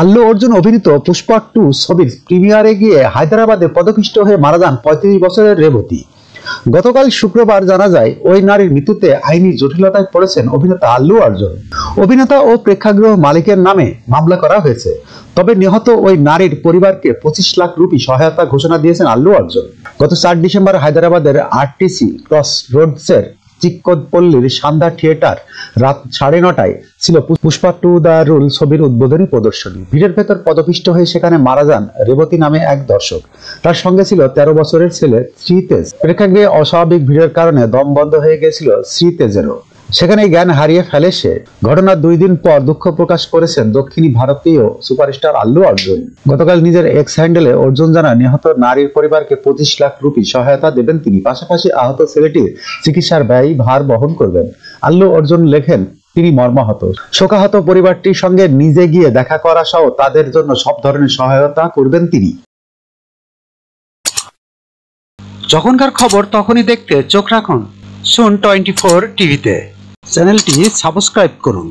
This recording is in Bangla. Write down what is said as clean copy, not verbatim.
আল্লু অর্জুন অভিনীত পুষ্পা 2 ছবির প্রিমিয়ারে গিয়ে হায়দ্রাবাদে পদপিষ্ট হয়ে মারা যান 35 বছরের রেবতী। গতকাল শুক্রবার জানা যায় ওই নারীর মৃত্যুতে আইনি জটিলতায় পড়েছেন অভিনেতা আল্লু অর্জুন। অভিনেতা ও প্রেক্ষাগৃহ মালিকের নামে মামলা করা হয়েছে। তবে নিহত ওই নারীর পরিবারকে 25 লাখ রুপি সহায়তা ঘোষণা দিয়েছেন আল্লু অর্জুন। গত 4 ডিসেম্বর হায়দ্রাবাদের আরটিসি ক্রস রোডসের চিক্কদপল্লীর সান্ধ্যা থিয়েটার রাত 9:30টায় ছিল পুষ্পা 2 দ্য রুল ছবির উদ্বোধনী প্রদর্শনী। ভিড়ের ভেতর পদপিষ্ট হয়ে সেখানে মারা যান রেবতী নামে এক দর্শক। তার সঙ্গে ছিল 13 বছরের ছেলে শ্রীতেজ। প্রেক্ষাগৃহে অস্বাভাবিক ভিড়ের কারণে দম বন্ধ হয়ে গিয়েছিল শ্রীতেজেরও। সেখানেই জ্ঞান হারিয়ে ফেলে সে। ঘটনার 2 দিন পর দুঃখ প্রকাশ করেছেন দক্ষিণী ভারতীয় সুপারস্টার আল্লু অর্জুন। গতকাল নিজের এক্স হ্যান্ডেলে অর্জুন জানান নিহত নারীর পরিবারকে 25 লাখ রুপি সহায়তা দেবেন তিনি। পাশাপাশি আহত ছেলেটির চিকিৎসার ব্যয় ভার বহন করবেন। আল্লু অর্জুন লেখেন, তিনি মর্মাহত। শোকাহত পরিবারটির সঙ্গে নিজে গিয়ে দেখা করা সহ তাদের জন্য সব ধরনের সহায়তা করবেন তিনি। যখনকার খবর তখনই দেখতে চোখ রাখুন সুন 24 টিভিতে। চ্যানেলটি সাবস্ক্রাইব করুন।